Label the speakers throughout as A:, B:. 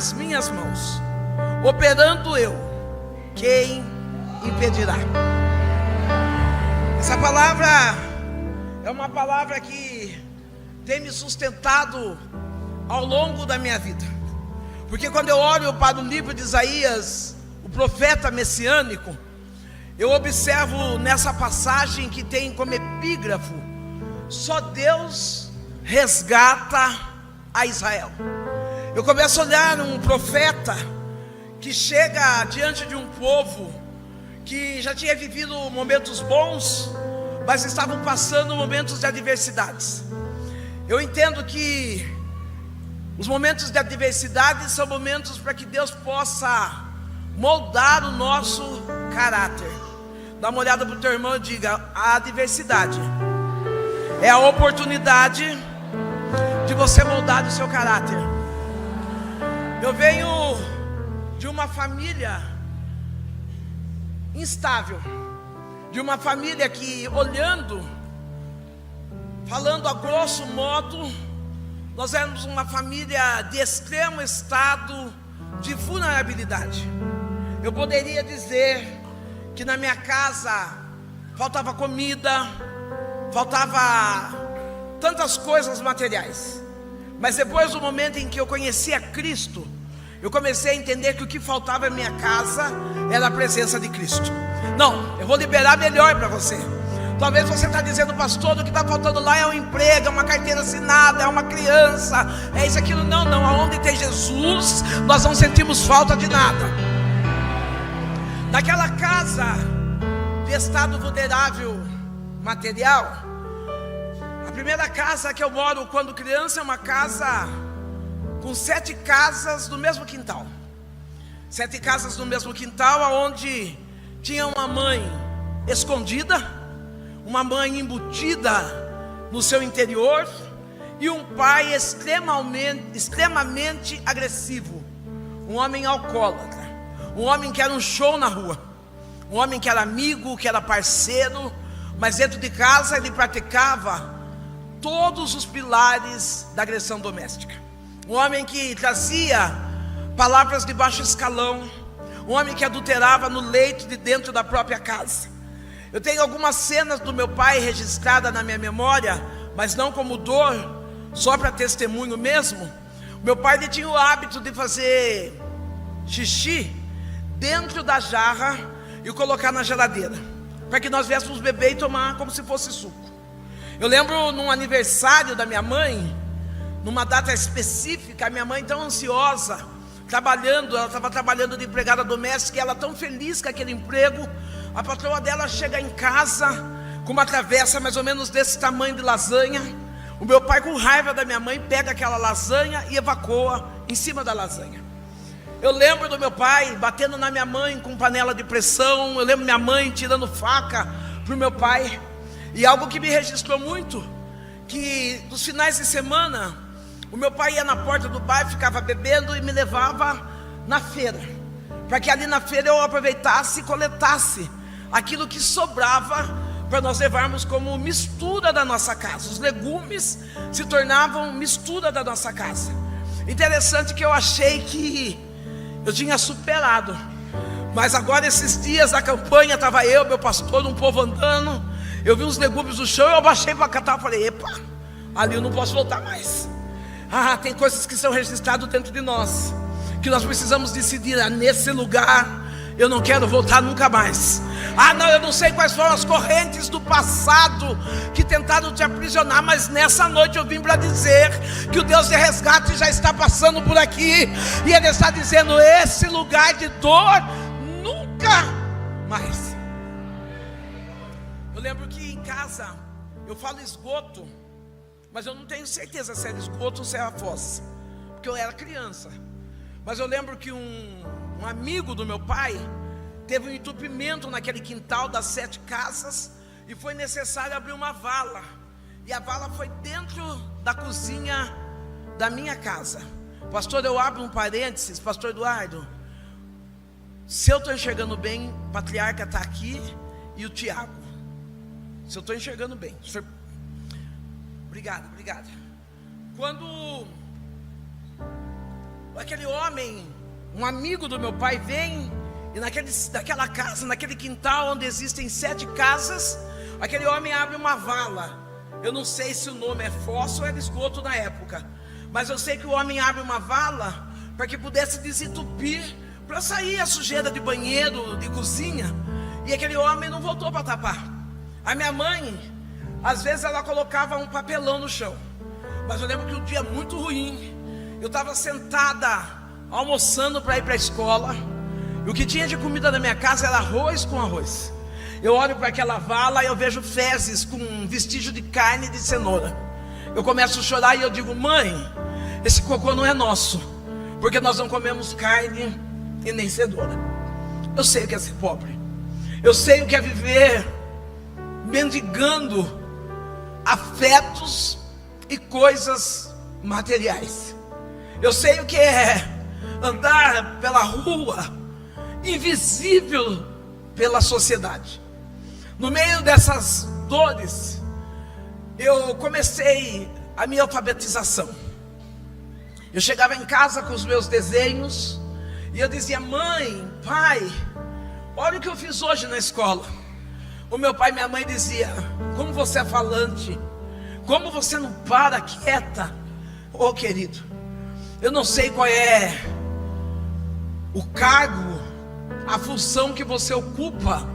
A: nas minhas mãos. Operando eu, quem impedirá? Essa palavra é uma palavra que tem me sustentado ao longo da minha vida. Porque quando eu olho para o livro de Isaías, o profeta messiânico, eu observo nessa passagem que tem como epígrafo: só Deus resgata a Israel. Eu começo a olhar um profeta que chega diante de um povo que já tinha vivido momentos bons, mas estavam passando momentos de adversidades. Eu entendo que os momentos de adversidade são momentos para que Deus possa moldar o nosso caráter. Dá uma olhada para o teu irmão e diga: a adversidade é a oportunidade de você moldar o seu caráter. Eu venho de uma família instável, de uma família que, falando a grosso modo, nós éramos uma família de extremo estado de vulnerabilidade. Eu poderia dizer que na minha casa faltava comida, faltava tantas coisas materiais. Mas depois do momento em que eu conheci a Cristo, eu comecei a entender que o que faltava na minha casa era a presença de Cristo. Não, eu vou liberar melhor para você. Talvez você está dizendo: pastor, o que está faltando lá é um emprego, é uma carteira assinada, é uma criança, é isso, aquilo. Não, aonde tem Jesus, nós não sentimos falta de nada. Naquela casa de estado vulnerável material, a primeira casa que eu moro quando criança é uma casa com 7 casas no mesmo quintal. 7 casas no mesmo quintal, onde tinha uma mãe escondida, uma mãe embutida no seu interior, e um pai extremamente agressivo, um homem alcoólatra, um homem que era um show na rua, um homem que era amigo, que era parceiro, mas dentro de casa ele praticava todos os pilares da agressão doméstica. Um homem que trazia palavras de baixo escalão, um homem que adulterava no leito de dentro da própria casa. Eu tenho algumas cenas do meu pai registradas na minha memória, mas não como dor, só para testemunho mesmo. Meu pai, ele tinha o hábito de fazer xixi dentro da jarra e colocar na geladeira, para que nós viéssemos beber e tomar como se fosse suco. Eu lembro num aniversário da minha mãe, numa data específica, a minha mãe tão ansiosa, ela estava trabalhando de empregada doméstica, e ela tão feliz com aquele emprego. A patroa dela chega em casa com uma travessa mais ou menos desse tamanho de lasanha. O meu pai, com raiva da minha mãe, pega aquela lasanha e evacua em cima da lasanha. Eu lembro do meu pai batendo na minha mãe com panela de pressão. Eu lembro minha mãe tirando faca para o meu pai. E algo que me registrou muito, que nos finais de semana, o meu pai ia na porta do bar, ficava bebendo e me levava na feira, para que ali na feira eu aproveitasse e coletasse aquilo que sobrava, para nós levarmos como mistura da nossa casa. Os legumes se tornavam mistura da nossa casa. Interessante que eu achei que eu tinha superado, mas agora esses dias da campanha, estava eu, meu pastor, um povo andando, eu vi uns legumes no chão, eu abaixei para catar, falei: epa, ali eu não posso voltar mais. Tem coisas que são registradas dentro de nós, que nós precisamos decidir: nesse lugar eu não quero voltar nunca mais. Não, eu não sei quais foram as correntes do passado que tentaram te aprisionar, mas nessa noite eu vim para dizer que o Deus de resgate já está passando por aqui, e Ele está dizendo: esse lugar de dor, nunca mais. Eu lembro que em casa, eu falo esgoto, mas eu não tenho certeza se era esgoto ou se era fossa, porque eu era criança. Mas eu lembro que um amigo do meu pai teve um entupimento naquele quintal das 7 casas, e foi necessário abrir uma vala, e a vala foi dentro da cozinha da minha casa. Pastor, eu abro um parênteses, pastor Eduardo, se eu estou enxergando bem, o patriarca está aqui e o Tiago, se eu estou enxergando bem, senhor... Obrigado. Quando Aquele homem, um amigo do meu pai, vem e naquela casa, naquele quintal onde existem 7 casas, aquele homem abre uma vala. Eu não sei se o nome é fosso ou era esgoto na época, mas eu sei que o homem abre uma vala para que pudesse desentupir, para sair a sujeira de banheiro, de cozinha. E aquele homem não voltou para tapar. A minha mãe, às vezes ela colocava um papelão no chão. Mas eu lembro que um dia muito ruim, eu estava sentada almoçando para ir para a escola, e o que tinha de comida na minha casa era arroz com arroz. Eu olho para aquela vala e eu vejo fezes com um vestígio de carne e de cenoura. Eu começo a chorar e eu digo: mãe, esse cocô não é nosso, porque nós não comemos carne e nem cenoura. Eu sei o que é ser pobre, eu sei o que é viver mendigando afetos e coisas materiais. Eu sei o que é andar pela rua invisível pela sociedade. No meio dessas dores, eu comecei a minha alfabetização. Eu chegava em casa com os meus desenhos e eu dizia: mãe, pai, olha o que eu fiz hoje na escola. O meu pai e minha mãe diziam: como você é falante, como você não para quieta. Oh, querido, eu não sei qual é o cargo, a função que você ocupa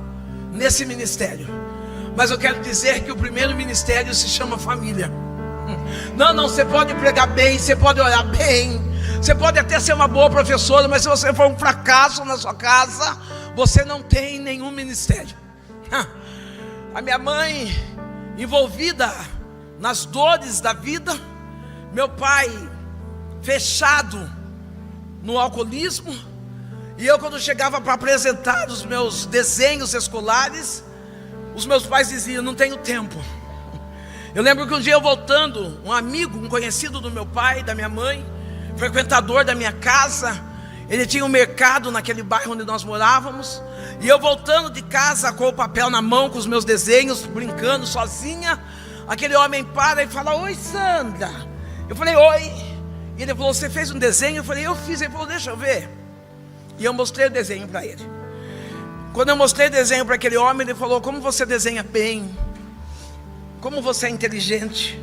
A: nesse ministério, mas eu quero dizer que o primeiro ministério se chama família. Não, você pode pregar bem, você pode orar bem, você pode até ser uma boa professora, mas se você for um fracasso na sua casa, você não tem nenhum ministério. A minha mãe envolvida nas dores da vida, meu pai fechado no alcoolismo, e eu, quando chegava para apresentar os meus desenhos escolares, os meus pais diziam: não tenho tempo. Eu lembro que um dia eu voltando, um amigo, um conhecido do meu pai, da minha mãe, frequentador da minha casa, ele tinha um mercado naquele bairro onde nós morávamos, e eu voltando de casa com o papel na mão, com os meus desenhos, brincando sozinha, aquele homem para e fala: oi, Sandra. Eu falei: oi. E ele falou: você fez um desenho? Eu falei: eu fiz. Ele falou: deixa eu ver. E eu mostrei o desenho para ele. Quando eu mostrei o desenho para aquele homem, ele falou: como você desenha bem, como você é inteligente.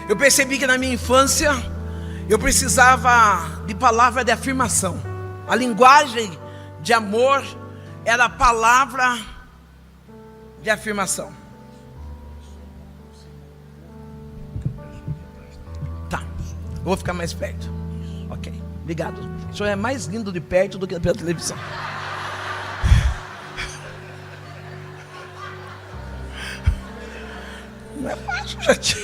A: Eu percebi que na minha infância eu precisava de palavra de afirmação. A linguagem de amor era a palavra de afirmação. Tá, eu vou ficar mais perto. Ok, obrigado. O senhor é mais lindo de perto do que pela televisão. Não é fácil, gente.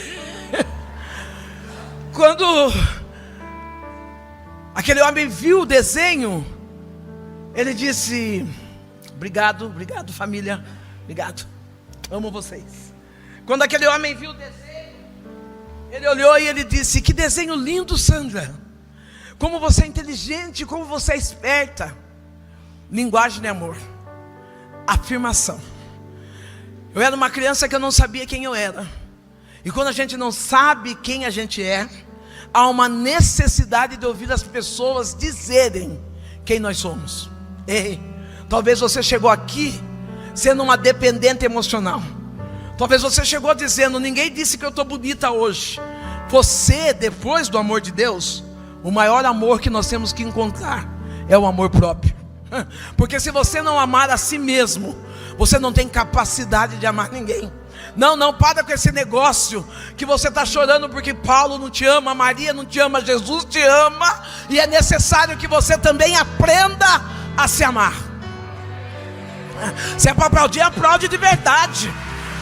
A: Quando aquele homem viu o desenho, ele disse: obrigado, família, obrigado, amo vocês. Quando aquele homem viu o desenho, ele olhou e ele disse: que desenho lindo, Sandra, como você é inteligente, como você é esperta. Linguagem de amor, afirmação. Eu era uma criança que eu não sabia quem eu era, e quando a gente não sabe quem a gente é, há uma necessidade de ouvir as pessoas dizerem quem nós somos. Ei, talvez você chegou aqui sendo uma dependente emocional. Talvez você chegou dizendo: ninguém disse que eu estou bonita hoje. Você, depois do amor de Deus, o maior amor que nós temos que encontrar é o amor próprio. Porque se você não amar a si mesmo, você não tem capacidade de amar ninguém. Não, para com esse negócio que você está chorando porque Paulo não te ama, Maria não te ama, Jesus te ama. E é necessário que você também aprenda a se amar. Se é para aplaudir, aplaude de verdade.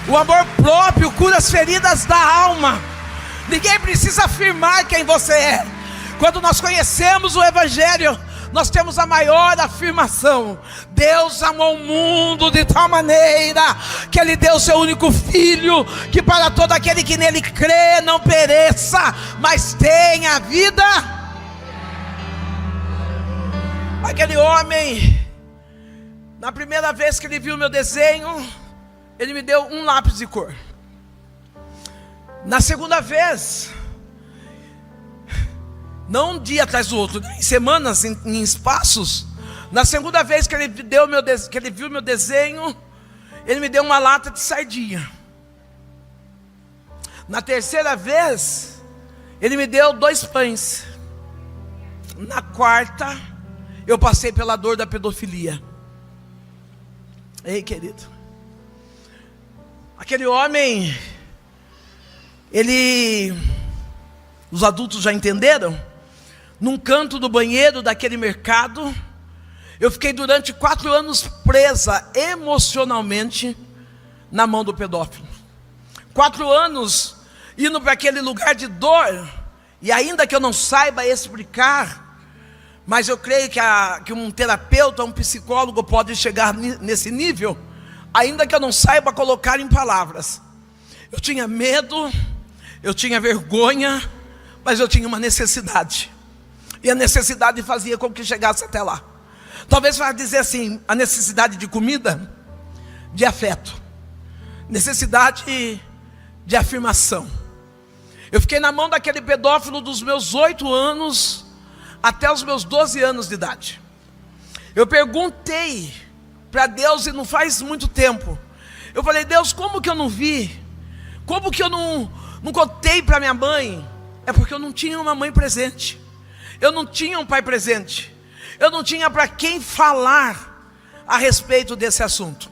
A: O amor próprio cura as feridas da alma. Ninguém precisa afirmar quem você é. Quando nós conhecemos o Evangelho, nós temos a maior afirmação: Deus amou o mundo de tal maneira que Ele deu seu único Filho, que para todo aquele que nele crê não pereça, mas tenha a vida. Aquele homem, na primeira vez que ele viu meu desenho, ele me deu um lápis de cor. Na segunda vez, não um dia atrás do outro, em semanas, em espaços. Na segunda vez que ele viu meu desenho, ele me deu uma lata de sardinha. Na terceira vez, ele me deu 2 pães. Na quarta, eu passei pela dor da pedofilia. Ei, querido, aquele homem, os adultos já entenderam? Num canto do banheiro daquele mercado, eu fiquei durante 4 anos presa emocionalmente na mão do pedófilo. 4 anos indo para aquele lugar de dor, e ainda que eu não saiba explicar, mas eu creio que um terapeuta, um psicólogo pode chegar nesse nível, ainda que eu não saiba colocar em palavras. Eu tinha medo, eu tinha vergonha, mas eu tinha uma necessidade, e a necessidade fazia com que chegasse até lá. Talvez vá dizer assim, a necessidade de comida, de afeto, necessidade de afirmação. Eu fiquei na mão daquele pedófilo dos meus 8 anos até os meus 12 anos de idade. Eu perguntei para Deus, e não faz muito tempo, eu falei: Deus, como que eu não vi? Como que eu não contei para minha mãe? É porque eu não tinha uma mãe presente, eu não tinha um pai presente, eu não tinha para quem falar a respeito desse assunto.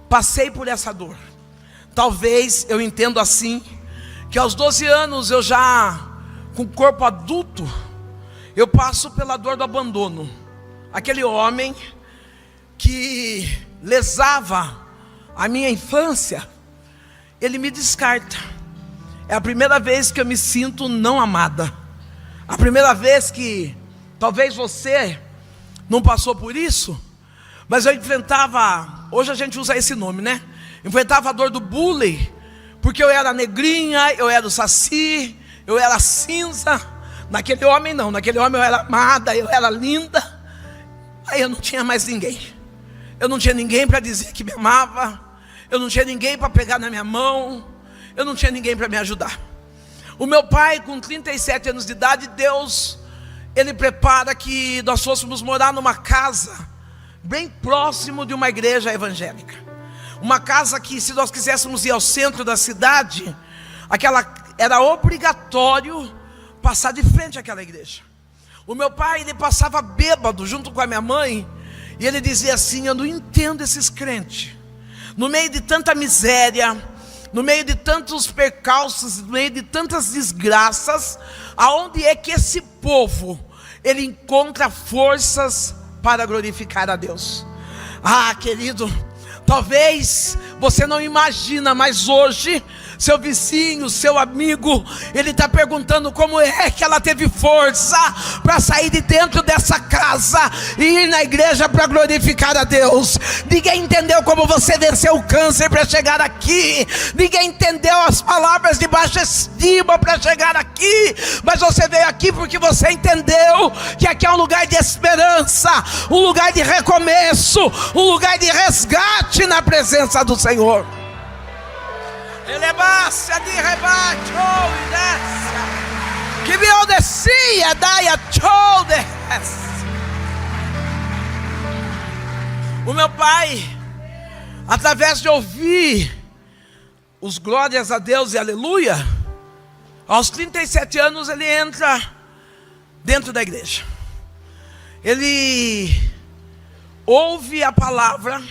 A: Passei por essa dor. Talvez eu entendo assim, que aos 12 anos eu já, com corpo adulto, eu passo pela dor do abandono. Aquele homem que lesava a minha infância, ele me descarta. É a primeira vez que eu me sinto não amada. A primeira vez que, talvez você não passou por isso, mas eu enfrentava, hoje a gente usa esse nome, né? Enfrentava a dor do bullying, porque eu era negrinha, eu era o saci, eu era cinza. Naquele homem não, naquele homem eu era amada, eu era linda. Aí eu não tinha mais ninguém. Eu não tinha ninguém para dizer que me amava. Eu não tinha ninguém para pegar na minha mão. Eu não tinha ninguém para me ajudar. O meu pai, com 37 anos de idade, Deus, Ele prepara que nós fôssemos morar numa casa bem próximo de uma igreja evangélica. Uma casa que, se nós quiséssemos ir ao centro da cidade, era obrigatório passar de frente àquela igreja. O meu pai, ele passava bêbado junto com a minha mãe, e ele dizia assim: eu não entendo esses crentes, no meio de tanta miséria, no meio de tantos percalços, no meio de tantas desgraças, aonde é que esse povo, ele encontra forças para glorificar a Deus? Ah, querido, talvez você não imagina, mas hoje seu vizinho, seu amigo, ele está perguntando como é que ela teve força para sair de dentro dessa casa e ir na igreja para glorificar a Deus. Ninguém entendeu como você venceu o câncer para chegar aqui, ninguém entendeu as palavras de baixa estima para chegar aqui, mas você veio aqui porque você entendeu que aqui é um lugar de esperança, um lugar de recomeço, um lugar de resgate na presença do Senhor. Elevasse de rebate, oh, desce. Que me odecia, daia, chode. O meu pai, através de ouvir os glórias a Deus e aleluia, aos 37 anos ele entra dentro da igreja. Ele ouve a palavra,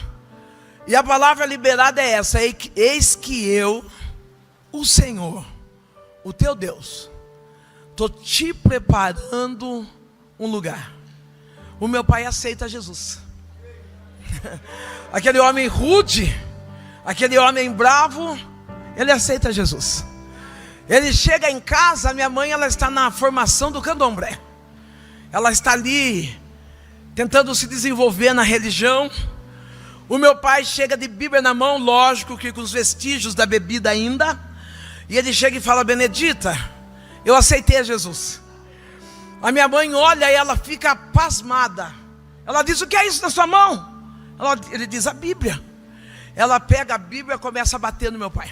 A: e a palavra liberada é essa: eis que eu, o Senhor, o teu Deus, estou te preparando um lugar. O meu pai aceita Jesus. Aquele homem rude, aquele homem bravo, ele aceita Jesus. Ele chega em casa, minha mãe, ela está na formação do candomblé. Ela está ali, tentando se desenvolver na religião. O meu pai chega de Bíblia na mão, lógico que com os vestígios da bebida ainda, e ele chega e fala: Benedita, eu aceitei Jesus. A minha mãe olha e ela fica pasmada. Ela diz: o que é isso na sua mão? Ele diz: a Bíblia. Ela pega a Bíblia e começa a bater no meu pai.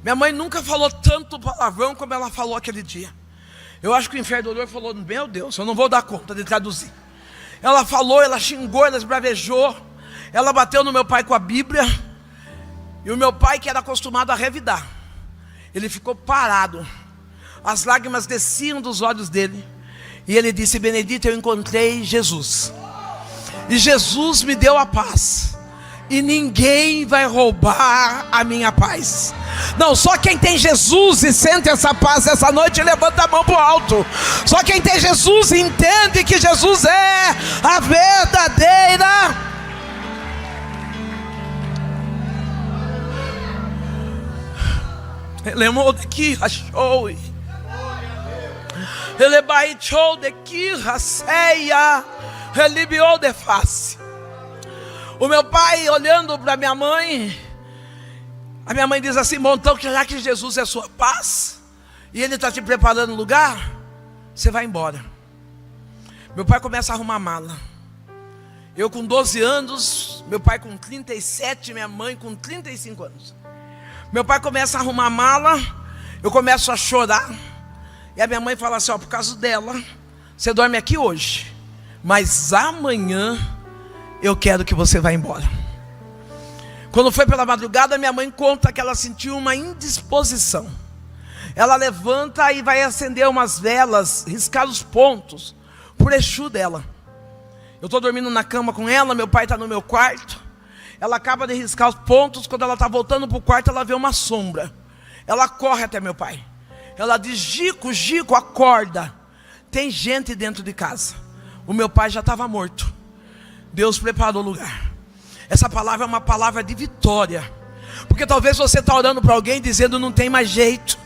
A: Minha mãe nunca falou tanto palavrão como ela falou aquele dia. Eu acho que o inferno olhou e falou: meu Deus, eu não vou dar conta de traduzir. Ela falou, ela xingou, ela esbravejou, ela bateu no meu pai com a Bíblia. E o meu pai, que era acostumado a revidar, ele ficou parado, as lágrimas desciam dos olhos dele, e ele disse: Benedita, eu encontrei Jesus, e Jesus me deu a paz, e ninguém vai roubar a minha paz. Não, só quem tem Jesus e sente essa paz essa noite, levanta a mão para o alto. Só quem tem Jesus e entende que Jesus é a verdadeira. Ele aqui achou, ele baixou de que raceia, ele biou de face. O meu pai olhando para minha mãe, a minha mãe diz assim: bom, então já que Jesus é sua paz e Ele está te preparando lugar, você vai embora. Meu pai começa a arrumar mala. Eu com 12 anos, meu pai com 37, minha mãe com 35 anos. Meu pai começa a arrumar mala, eu começo a chorar. E a minha mãe fala assim: ó, por causa dela, você dorme aqui hoje, mas amanhã eu quero que você vá embora. Quando foi pela madrugada, minha mãe conta que ela sentiu uma indisposição. Ela levanta e vai acender umas velas, riscar os pontos por Exu dela. Eu estou dormindo na cama com ela, meu pai está no meu quarto. Ela acaba de riscar os pontos. Quando ela está voltando para o quarto, ela vê uma sombra. Ela corre até meu pai. Ela diz: Gico, Gico, acorda, tem gente dentro de casa. O meu pai já estava morto. Deus preparou o lugar. Essa palavra é uma palavra de vitória. Porque talvez você está orando para alguém dizendo: não tem mais jeito.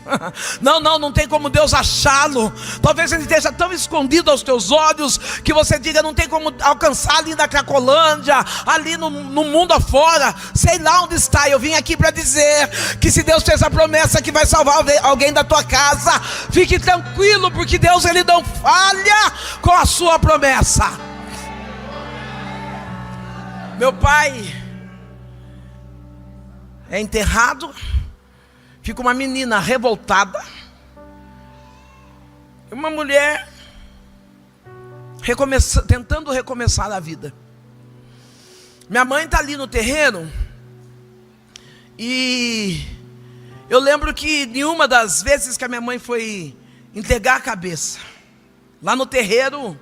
A: Não tem como Deus achá-lo. Talvez ele esteja tão escondido aos teus olhos que você diga: não tem como alcançar ali na Cracolândia, ali no mundo afora, sei lá onde está. Eu vim aqui para dizer que se Deus fez a promessa que vai salvar alguém da tua casa, fique tranquilo, porque Deus, ele não falha com a sua promessa. Meu pai é enterrado, fica uma menina revoltada, uma mulher tentando recomeçar a vida. Minha mãe está ali no terreiro, e eu lembro que em uma das vezes que a minha mãe foi entregar a cabeça, lá no terreiro,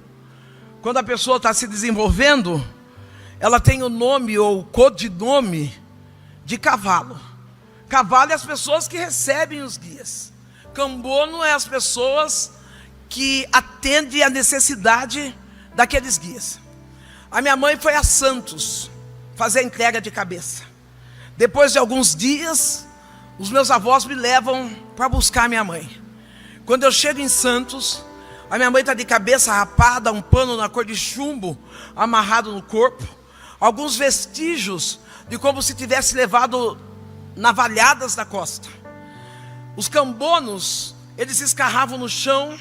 A: quando a pessoa está se desenvolvendo, ela tem o nome ou o codinome de cavalo. Cavalo é as pessoas que recebem os guias. Cambono é as pessoas que atendem a necessidade daqueles guias. A minha mãe foi a Santos fazer a entrega de cabeça. Depois de alguns dias, os meus avós me levam para buscar a minha mãe. Quando eu chego em Santos, a minha mãe está de cabeça rapada, um pano na cor de chumbo amarrado no corpo, alguns vestígios de como se tivesse levado navalhadas na costa. Os cambonos, eles escarravam no chão,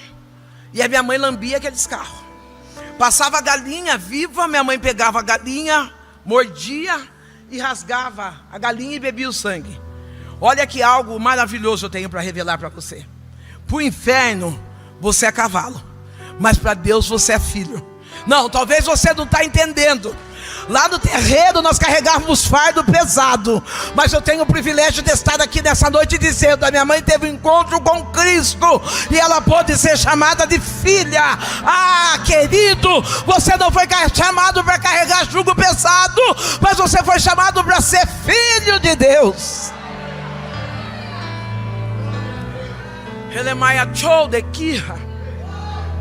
A: e a minha mãe lambia aquele escarro. Passava a galinha viva, minha mãe pegava a galinha, mordia e rasgava a galinha e bebia o sangue. Olha que algo maravilhoso eu tenho para revelar para você. Para o inferno você é cavalo, mas para Deus você é filho. Não, talvez você não está entendendo. Lá no terreiro nós carregávamos fardo pesado, mas eu tenho o privilégio de estar aqui nessa noite dizendo: a minha mãe teve um encontro com Cristo e ela pode ser chamada de filha. Ah, querido, você não foi chamado para carregar jugo pesado, mas você foi chamado para ser filho de Deus.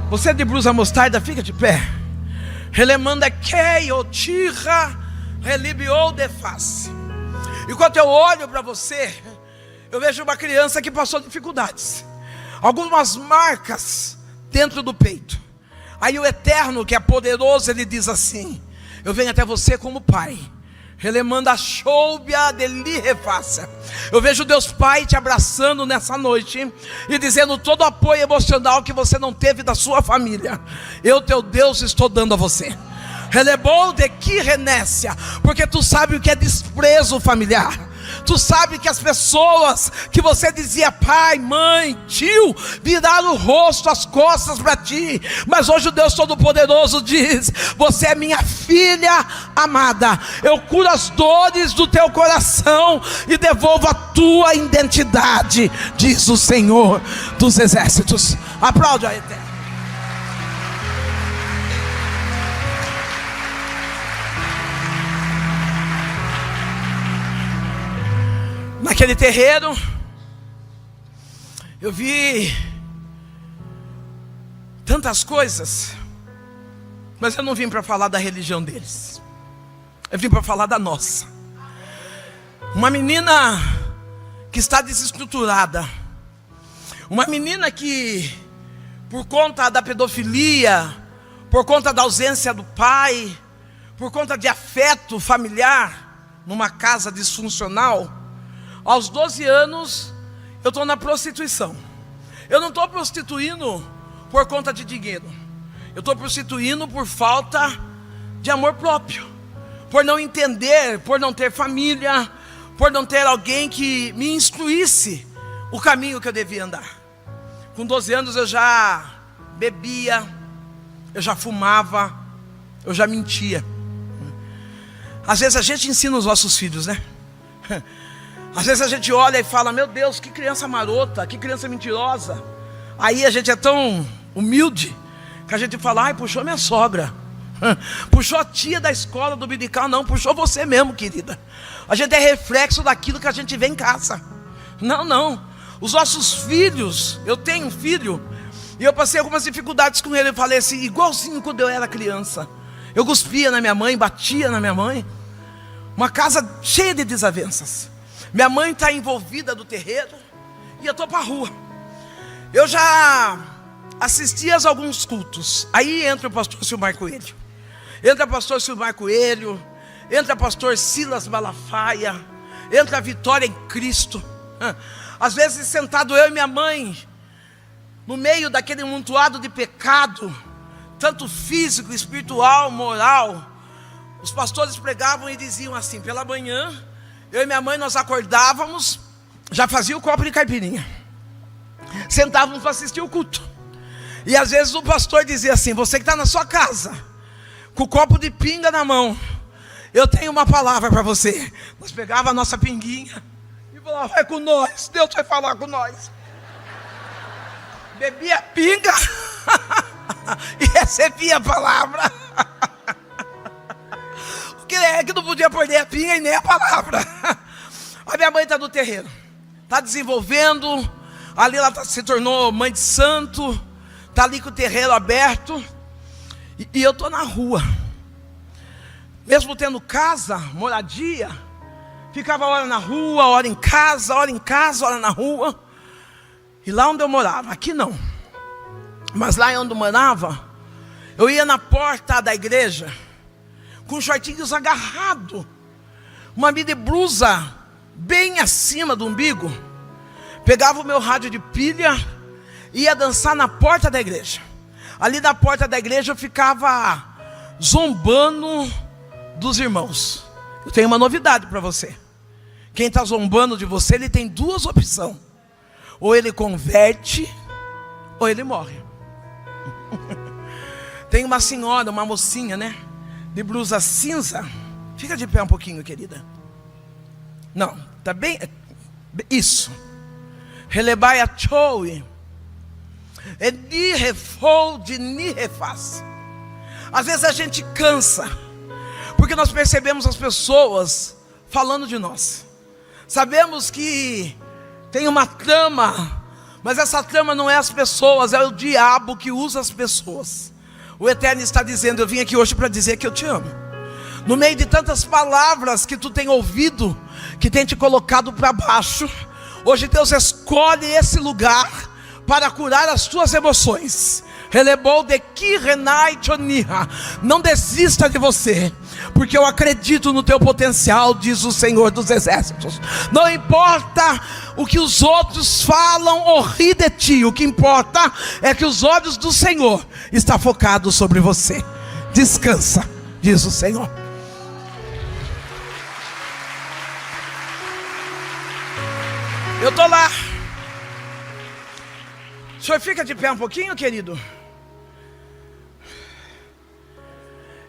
A: Você de blusa mostarda, fica de pé. Relemanda que o tira relibiou de face. Enquanto eu olho para você, eu vejo uma criança que passou dificuldades, algumas marcas dentro do peito. Aí o Eterno, que é poderoso, ele diz assim: eu venho até você como pai. Relemanda a choubia de li refaça. Eu vejo Deus Pai te abraçando nessa noite e dizendo: todo o apoio emocional que você não teve da sua família, eu, teu Deus, estou dando a você. Relebou de que renécia, porque tu sabe o que é desprezo familiar. Tu sabe que as pessoas que você dizia pai, mãe, tio, viraram o rosto, as costas para ti. Mas hoje o Deus Todo-Poderoso diz: você é minha filha amada. Eu curo as dores do teu coração e devolvo a tua identidade, diz o Senhor dos Exércitos. Aplaude a Eterno. Naquele terreiro, eu vi tantas coisas, mas eu não vim para falar da religião deles, eu vim para falar da nossa. Uma menina que está desestruturada, uma menina que, por conta da pedofilia, por conta da ausência do pai, por conta de afeto familiar, numa casa disfuncional, aos 12 anos, eu estou na prostituição. Eu não estou prostituindo por conta de dinheiro. Eu estou prostituindo por falta de amor próprio. Por não entender, por não ter família, por não ter alguém que me instruísse o caminho que eu devia andar. Com 12 anos eu já bebia, eu já fumava, eu já mentia. Às vezes a gente ensina os nossos filhos, né? Às vezes a gente olha e fala: meu Deus, que criança marota, que criança mentirosa. Aí a gente é tão humilde que a gente fala: ai, puxou minha sogra, puxou a tia da escola do dominical. Não, puxou você mesmo, querida. A gente é reflexo daquilo que a gente vê em casa. Não, os nossos filhos, eu tenho um filho, e eu passei algumas dificuldades com ele. Eu falei assim, igualzinho quando eu era criança. Eu cuspia na minha mãe, batia na minha mãe. Uma casa cheia de desavenças. Minha mãe está envolvida do terreiro e eu estou para a rua. Eu já assisti a alguns cultos. Aí entra o pastor Silmar Coelho, entra o pastor Silmar Coelho, entra o pastor Silas Malafaia, entra a Vitória em Cristo. Às vezes sentado eu e minha mãe, no meio daquele amontoado de pecado, tanto físico, espiritual, moral. Os pastores pregavam e diziam assim: pela manhã, eu e minha mãe, nós acordávamos, já fazia o copo de caipirinha, sentávamos para assistir o culto. E às vezes o pastor dizia assim: você que está na sua casa, com o copo de pinga na mão, eu tenho uma palavra para você. Nós pegava a nossa pinguinha e falava: vai com nós, Deus vai falar com nós. Bebia pinga e recebia a palavra. É que não podia perder a pinga e nem a palavra. A minha mãe está no terreiro, está desenvolvendo. Ali ela se tornou mãe de santo, está ali com o terreiro aberto. E eu estou na rua. Mesmo tendo casa, moradia, ficava hora na rua, hora em casa, hora em casa, hora na rua. E lá onde eu morava, aqui não, mas lá onde eu morava, eu ia na porta da igreja com shortinhos agarrado, uma mini blusa bem acima do umbigo, pegava o meu rádio de pilha, ia dançar na porta da igreja. Ali na porta da igreja eu ficava zombando dos irmãos. Eu tenho uma novidade para você: quem está zombando de você, ele tem duas opções: ou ele converte, ou ele morre. Tem uma senhora, uma mocinha, né, de blusa cinza. Fica de pé um pouquinho, querida. Não, tá bem. Isso. Relebaia choui. É ni refou de ni refaz. Às vezes a gente cansa, porque nós percebemos as pessoas falando de nós. Sabemos que tem uma trama, mas essa trama não é as pessoas, é o diabo que usa as pessoas. O Eterno está dizendo: eu vim aqui hoje para dizer que eu te amo. No meio de tantas palavras que tu tem ouvido, que tem te colocado para baixo, hoje Deus escolhe esse lugar para curar as tuas emoções. Não desista de você, porque eu acredito no teu potencial, diz o Senhor dos Exércitos. Não importa o que os outros falam ou ri de ti, o que importa é que os olhos do Senhor estão focados sobre você. Descansa, diz o Senhor. Eu estou lá. O senhor fica de pé um pouquinho, querido?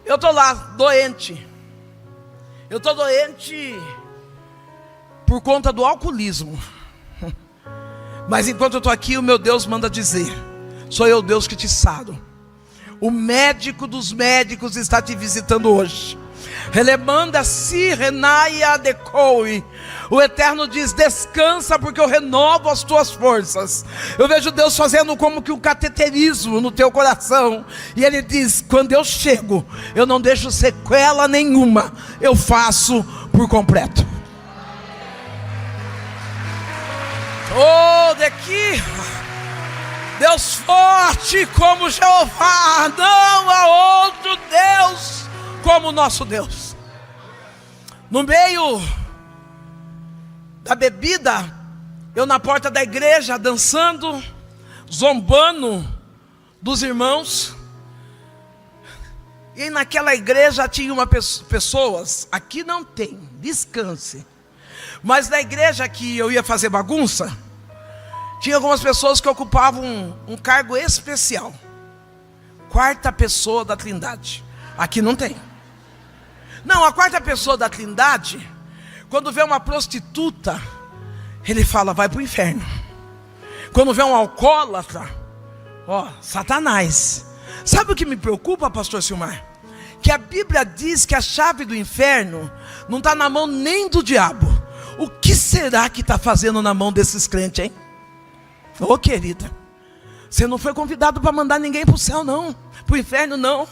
A: Eu estou lá, doente. Eu estou doente por conta do alcoolismo. Mas enquanto eu estou aqui, o meu Deus manda dizer: sou eu, Deus, que te saro. O médico dos médicos está te visitando hoje. Relemanda-se, renaia decoe. O Eterno diz: descansa, porque eu renovo as tuas forças. Eu vejo Deus fazendo como que um cateterismo no teu coração. E Ele diz: quando eu chego, eu não deixo sequela nenhuma, eu faço por completo. Oh, daqui, Deus forte como Jeová, não há outro Deus como o nosso Deus. No meio da bebida, eu na porta da igreja dançando, zombando dos irmãos. E naquela igreja tinha pessoas, aqui não tem, descanse. Mas na igreja que eu ia fazer bagunça, tinha algumas pessoas que ocupavam um cargo especial. Quarta pessoa da Trindade. Aqui não tem. Não, a quarta pessoa da Trindade, quando vê uma prostituta, ele fala: vai para o inferno. Quando vê um alcoólatra, ó, Satanás. Sabe o que me preocupa, pastor Silmar? Que a Bíblia diz que a chave do inferno não está na mão nem do diabo. O que será que está fazendo na mão desses crentes, hein? Ô, querida, você não foi convidado para mandar ninguém para o céu, não, para o inferno, não.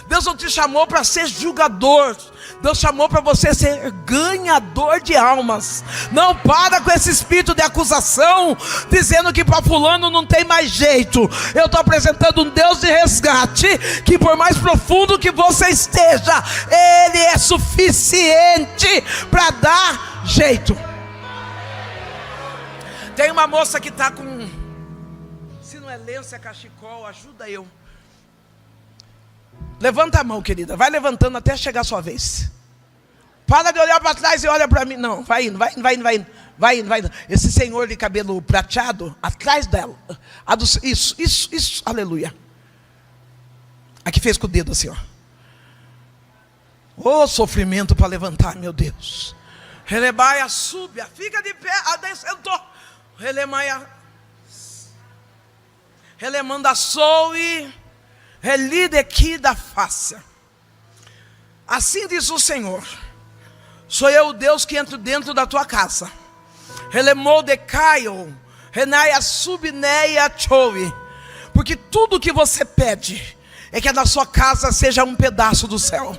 A: Deus não te chamou para ser julgador. Deus chamou para você ser ganhador de almas. Não para com esse espírito de acusação, dizendo que para fulano não tem mais jeito. Eu estou apresentando um Deus de resgate, que por mais profundo que você esteja, Ele é suficiente para dar jeito. Tem uma moça que está com, se não é lenço, é cachecol, ajuda eu. Levanta a mão, querida, vai levantando até chegar a sua vez. Para de olhar para trás e olha para mim. Não, vai indo, vai indo, vai indo, vai indo, vai indo, vai indo. Esse senhor de cabelo prateado, atrás dela. Isso, aleluia. Aqui fez com o dedo assim, ó. Ô, sofrimento para levantar, meu Deus. Relebaia, súbia, fica de pé, sentou. Relemaia, relemanda soe, relide aqui da face. Assim diz o Senhor: sou eu o Deus que entro dentro da tua casa. Relemou de caio, renaia subneia choe. Porque tudo que você pede é que a sua casa seja um pedaço do céu.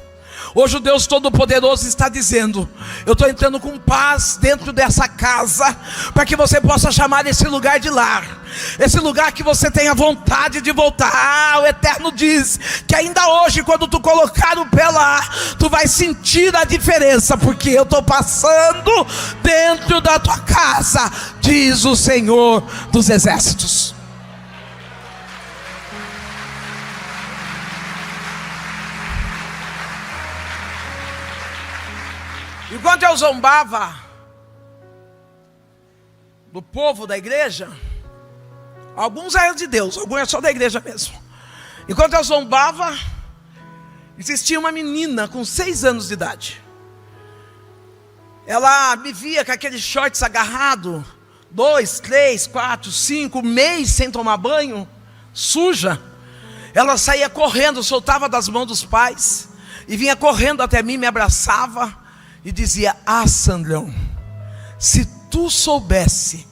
A: Hoje o Deus Todo-Poderoso está dizendo: eu estou entrando com paz dentro dessa casa, para que você possa chamar esse lugar de lar, esse lugar que você tenha vontade de voltar. O Eterno diz que ainda hoje, quando tu colocar o pé lá, tu vai sentir a diferença, porque eu estou passando dentro da tua casa, diz o Senhor dos Exércitos. Enquanto eu zombava do povo da igreja, alguns eram de Deus, alguns eram só da igreja mesmo. Enquanto eu zombava, existia uma menina com 6 anos de idade. Ela me via com aqueles shorts agarrado, 2, 3, 4, 5 meses sem tomar banho, suja. Ela saía correndo, soltava das mãos dos pais e vinha correndo até mim, me abraçava e dizia: ah, Sandrão, se tu soubesse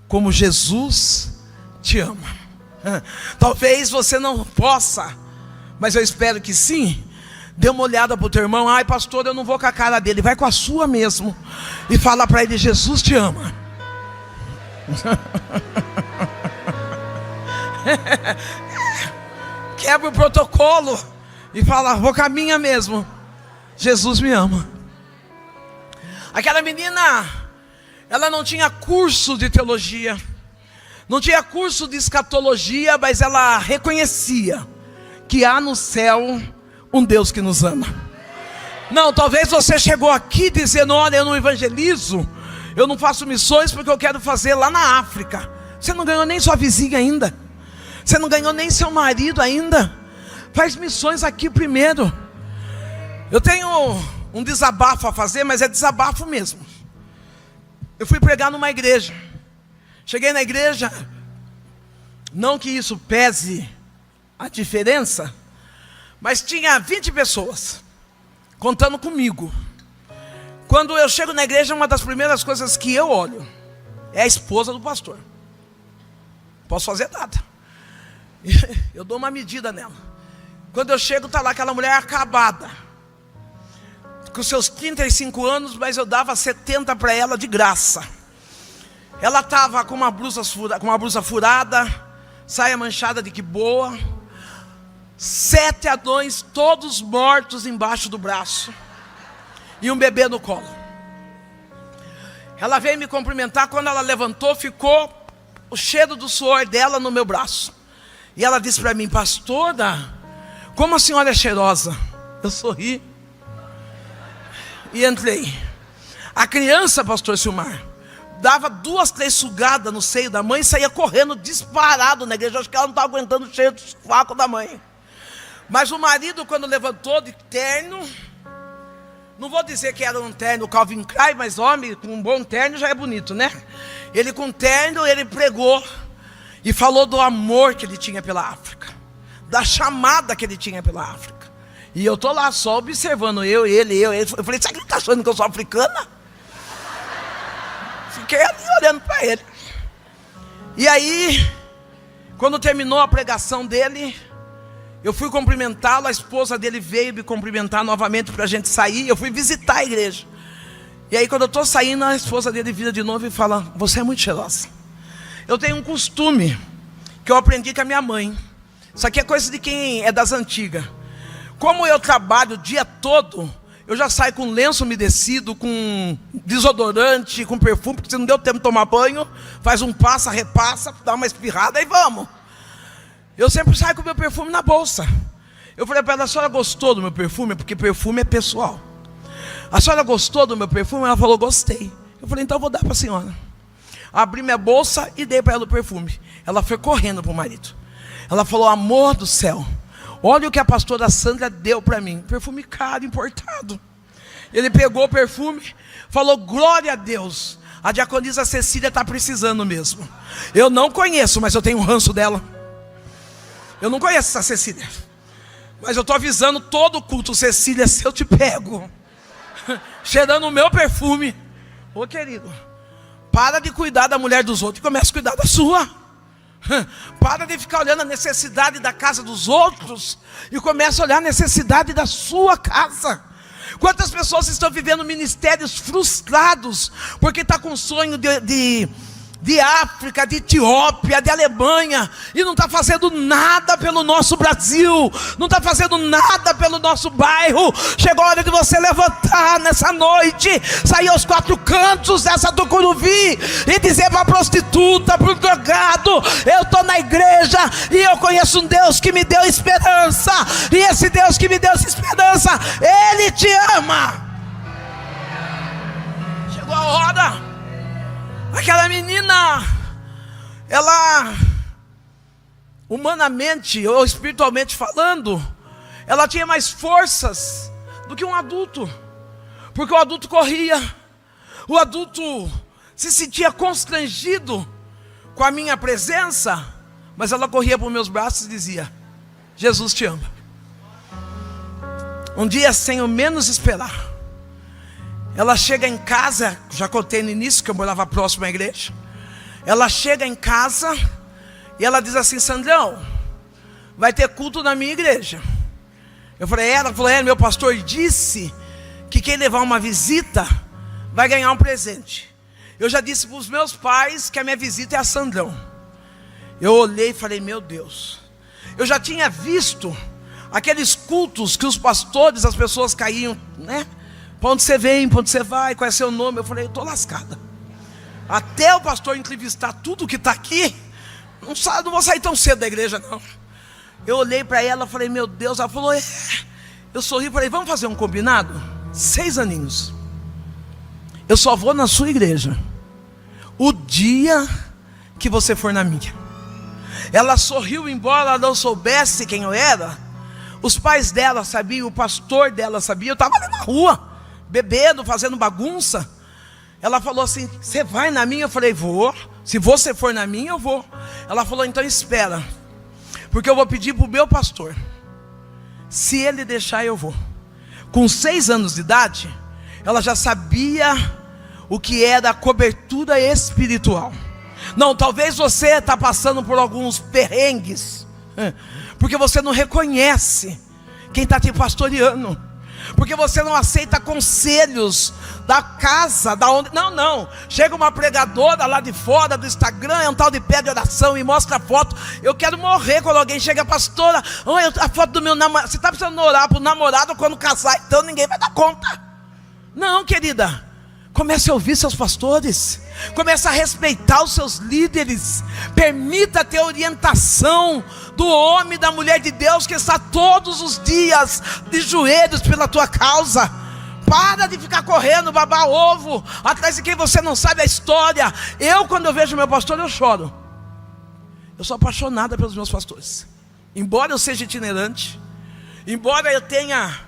A: como Jesus te ama. Talvez você não possa, mas eu espero que sim. Dê uma olhada para o teu irmão: ai, pastor, eu não vou com a cara dele. Vai com a sua mesmo e fala para ele: Jesus te ama. Quebra o protocolo e fala: vou com a minha mesmo. Jesus me ama. Aquela menina, ela não tinha curso de teologia, não tinha curso de escatologia, mas ela reconhecia que há no céu um Deus que nos ama. Não, talvez você chegou aqui dizendo: olha, eu não evangelizo, Eu não faço missões porque eu quero fazer lá na África. Você não ganhou nem sua vizinha ainda. Você não ganhou nem seu marido ainda. Faz missões aqui primeiro. Eu tenho um desabafo a fazer, mas é desabafo mesmo. Eu fui pregar numa igreja. Cheguei na igreja, não que isso pese a diferença, mas tinha 20 pessoas contando comigo. Quando eu chego na igreja, uma das primeiras coisas que eu olho é a esposa do pastor. Não posso fazer nada. Eu dou uma medida nela. Quando eu chego, está lá aquela mulher acabada, com seus 35 anos, mas eu dava 70 para ela de graça. Ela estava com uma blusa furada, saia manchada de que boa, 7 anões, todos mortos embaixo do braço, e um bebê no colo. Ela veio me cumprimentar. Quando ela levantou, ficou o cheiro do suor dela no meu braço. E ela disse para mim: pastora, como a senhora é cheirosa. Eu sorri e entrei. A criança, pastor Silmar, dava 2, 3 sugadas no seio da mãe e saía correndo disparado na igreja. Acho que ela não estava aguentando o cheiro do sovaco da mãe. Mas o marido, quando levantou de terno, não vou dizer que era um terno Calvin Klein, mas homem com um bom terno já é bonito, né? Ele com terno, ele pregou e falou do amor que ele tinha pela África, da chamada que ele tinha pela África. E eu tô lá só observando, ele. Eu falei: será que ele está achando que eu sou africana? Fiquei ali olhando para ele. E aí, quando terminou a pregação dele, eu fui cumprimentá-lo. A esposa dele veio me cumprimentar novamente para a gente sair. Eu fui visitar a igreja. E aí, quando eu estou saindo, a esposa dele vira de novo e fala: você é muito cheirosa. Eu tenho um costume que eu aprendi com a minha mãe. Isso aqui é coisa de quem é das antigas. Como eu trabalho o dia todo, eu já saio com lenço umedecido, com desodorante, com perfume, porque se não deu tempo de tomar banho, faz um passa, repassa, dá uma espirrada e vamos. Eu sempre saio com o meu perfume na bolsa. Eu falei para ela: a senhora gostou do meu perfume? Porque perfume é pessoal. A senhora gostou do meu perfume? Ela falou: gostei. Eu falei: então eu vou dar para a senhora. Abri minha bolsa e dei para ela o perfume. Ela foi correndo para o marido. Ela falou: amor do céu, olha o que a pastora Sandra deu para mim. Perfume caro, importado. Ele pegou o perfume, falou: glória a Deus, a diaconisa Cecília está precisando mesmo. Eu não conheço, mas eu tenho um ranço dela. Eu não conheço essa Cecília, mas eu estou avisando todo o culto: Cecília, se eu te pego cheirando o meu perfume, ô querido, para de cuidar da mulher dos outros e começa a cuidar da sua. Para de ficar olhando a necessidade da casa dos outros e começa a olhar a necessidade da sua casa. Quantas pessoas estão vivendo ministérios frustrados porque está com sonho de África, de Etiópia, de Alemanha, e não está fazendo nada pelo nosso Brasil, não está fazendo nada pelo nosso bairro. Chegou a hora de você levantar nessa noite, sair aos 4 cantos dessa Tucuruvi e dizer para a prostituta, para o drogado: eu estou na igreja e eu conheço um Deus que me deu esperança, e esse Deus que me deu essa esperança, Ele te ama. Chegou a hora. Aquela menina, ela, humanamente ou espiritualmente falando, ela tinha mais forças do que um adulto, porque o adulto corria, o adulto se sentia constrangido com a minha presença, mas ela corria para os meus braços e dizia: Jesus te ama. Um dia, sem o menos esperar, ela chega em casa, já contei no início que eu morava próximo à igreja. Ela chega em casa e ela diz assim: Sandrão, vai ter culto na minha igreja. Eu falei: ela falou: meu pastor disse que quem levar uma visita vai ganhar um presente. Eu já disse para os meus pais que a minha visita é a Sandrão. Eu olhei e falei: meu Deus. Eu já tinha visto aqueles cultos que os pastores, as pessoas caíam, né? Para onde você vem, para onde você vai, qual é seu nome? Eu falei: eu estou lascada. Até o pastor entrevistar tudo que está aqui, não vou sair tão cedo da igreja não. Eu olhei para ela e falei: meu Deus. Ela falou: eu sorri e falei: vamos fazer um combinado? 6 aninhos. eu só vou na sua igreja o dia que você for na minha. Ela sorriu, embora ela não soubesse quem eu era. Os pais dela sabiam, o pastor dela sabia. Eu estava ali na rua, bebendo, fazendo bagunça. Ela falou assim: você vai na minha? Eu falei: vou. Se você for na minha, eu vou. Ela falou: então espera, porque eu vou pedir para o meu pastor. Se ele deixar, eu vou. Com 6 anos de idade, ela já sabia o que era a cobertura espiritual. Não, talvez você está passando por alguns perrengues, porque você não reconhece quem está te pastoreando, porque você não aceita conselhos da casa, da onde... Não, chega uma pregadora lá de fora do Instagram, é um tal de pé de oração, e mostra a foto. Eu quero morrer quando alguém chega: pastora, olha a foto do meu namorado. Você está precisando orar para o namorado quando casar, então ninguém vai dar conta. Não, querida, comece a ouvir seus pastores, comece a respeitar os seus líderes, permita ter orientação do homem, da mulher de Deus que está todos os dias de joelhos pela tua causa. Para de ficar correndo, babar ovo atrás de quem você não sabe a história. Quando eu vejo meu pastor, eu choro. Eu sou apaixonada pelos meus pastores. Embora eu seja itinerante, embora eu tenha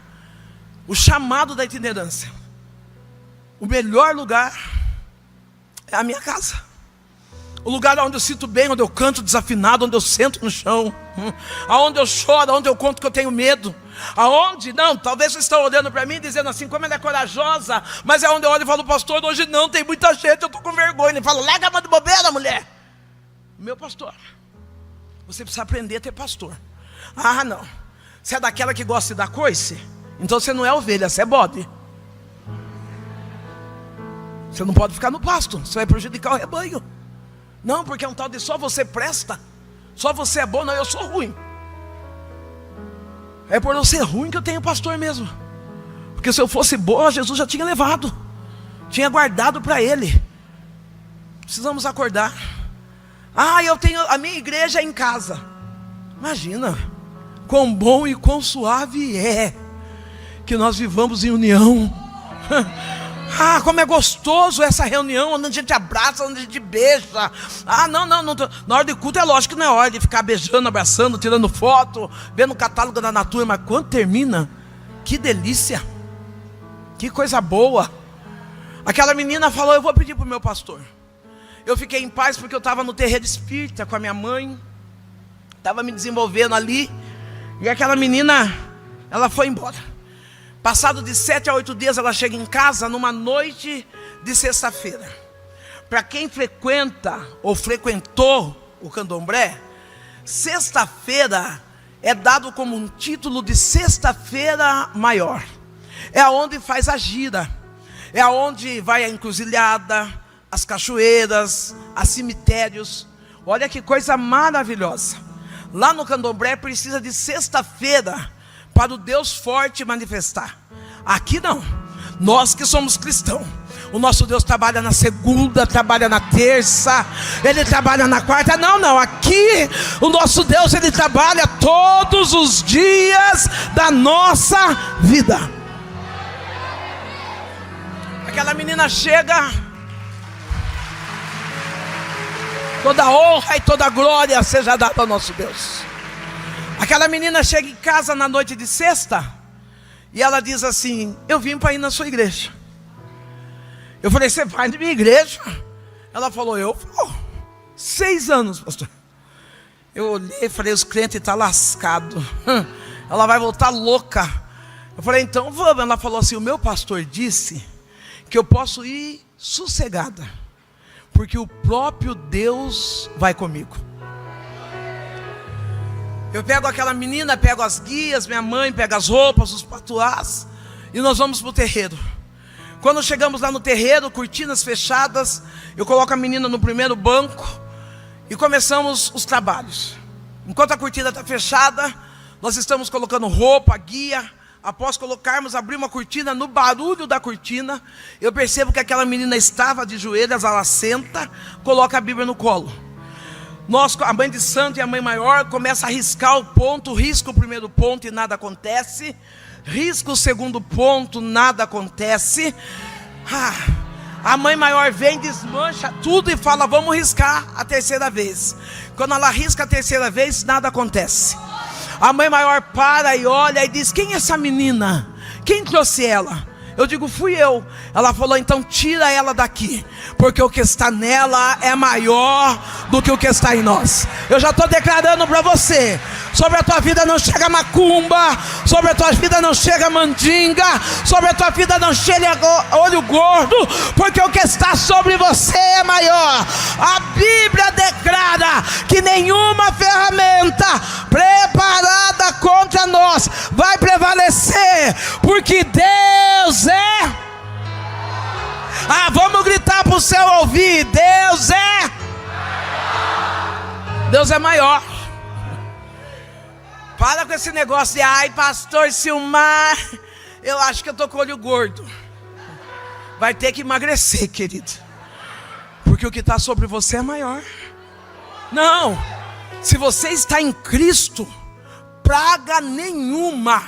A: o chamado da itinerância, o melhor lugar é a minha casa. O lugar onde eu sinto bem, onde eu canto desafinado, onde eu sento no chão, aonde eu choro, aonde eu conto que eu tenho medo, aonde, não, talvez vocês estão olhando para mim dizendo assim: como ela é corajosa, mas é onde eu olho e falo: pastor, hoje não, tem muita gente, eu estou com vergonha. Ele fala: larga a mão de bobeira, mulher. Meu pastor, você precisa aprender a ter pastor. Ah, não, você é daquela que gosta de dar coice? Então você não é ovelha, você é bode. Você não pode ficar no pasto, você vai prejudicar o rebanho. Não, porque é um tal de só você presta, só você é bom. Não, eu sou ruim. É por eu ser ruim que eu tenho pastor mesmo. Porque se eu fosse boa, Jesus já tinha levado, tinha guardado para ele. Precisamos acordar. Eu tenho a minha igreja em casa. Imagina quão bom e quão suave é que nós vivamos em união. Como é gostoso essa reunião, onde a gente abraça, onde a gente beija. Não, na hora de culto é lógico que não é hora de ficar beijando, abraçando, tirando foto, vendo o catálogo da Natura. Mas quando termina, que delícia, que coisa boa. Aquela menina falou: eu vou pedir para o meu pastor. Eu fiquei em paz porque eu estava no terreiro espírita com a minha mãe, estava me desenvolvendo ali. E aquela menina, ela foi embora. Passado de 7 a 8 dias, ela chega em casa numa noite de sexta-feira. Para quem frequenta ou frequentou o candomblé, sexta-feira é dado como um título de sexta-feira maior. É aonde faz a gira, é aonde vai a encruzilhada, as cachoeiras, os cemitérios. Olha que coisa maravilhosa. Lá no candomblé precisa de sexta-feira para o Deus forte manifestar. Aqui não. Nós que somos cristãos, o nosso Deus trabalha na segunda, trabalha na terça, Ele trabalha na quarta. Não, aqui o nosso Deus, Ele trabalha todos os dias da nossa vida. Aquela menina chega, toda honra e toda glória seja dada ao nosso Deus. Aquela menina chega em casa na noite de sexta e ela diz assim: eu vim para ir na sua igreja. Eu falei: você vai na minha igreja? Ela falou: eu vou. 6 anos, pastor. Eu olhei e falei: os crentes estão lascados. Ela vai voltar louca. Eu falei: então vamos. Ela falou assim: o meu pastor disse que eu posso ir sossegada, porque o próprio Deus vai comigo. Eu pego aquela menina, pego as guias, minha mãe pega as roupas, os patuás, e nós vamos para o terreiro. Quando chegamos lá no terreiro, cortinas fechadas, eu coloco a menina no primeiro banco e começamos os trabalhos. Enquanto a cortina está fechada, nós estamos colocando roupa, guia. Após colocarmos, abrir uma cortina, no barulho da cortina, eu percebo que aquela menina estava de joelhos. Ela senta, coloca a Bíblia no colo. Nós, a mãe de santo e a mãe maior, começa a riscar o ponto. Risca o primeiro ponto e nada acontece. Risca o segundo ponto, nada acontece. A mãe maior vem, desmancha tudo e fala: vamos riscar a terceira vez. Quando ela risca a terceira vez, nada acontece. A mãe maior para e olha e diz: quem é essa menina? Quem trouxe ela? Eu digo: fui eu. Ela falou: então tira ela daqui, porque o que está nela é maior do que o que está em nós. Eu já estou declarando para você: sobre a tua vida não chega macumba, sobre a tua vida não chega mandinga, sobre a tua vida não chega olho gordo, porque o que está sobre você é maior. A Bíblia declara que nenhuma ferramenta preparada contra nós vai prevalecer, porque Deus é. Vamos gritar para o céu ouvir: Deus é. Deus é maior. Para com esse negócio de: ai, pastor Silmar, eu acho que eu estou com o olho gordo. Vai ter que emagrecer, querido, porque o que está sobre você é maior. Não, se você está em Cristo, praga nenhuma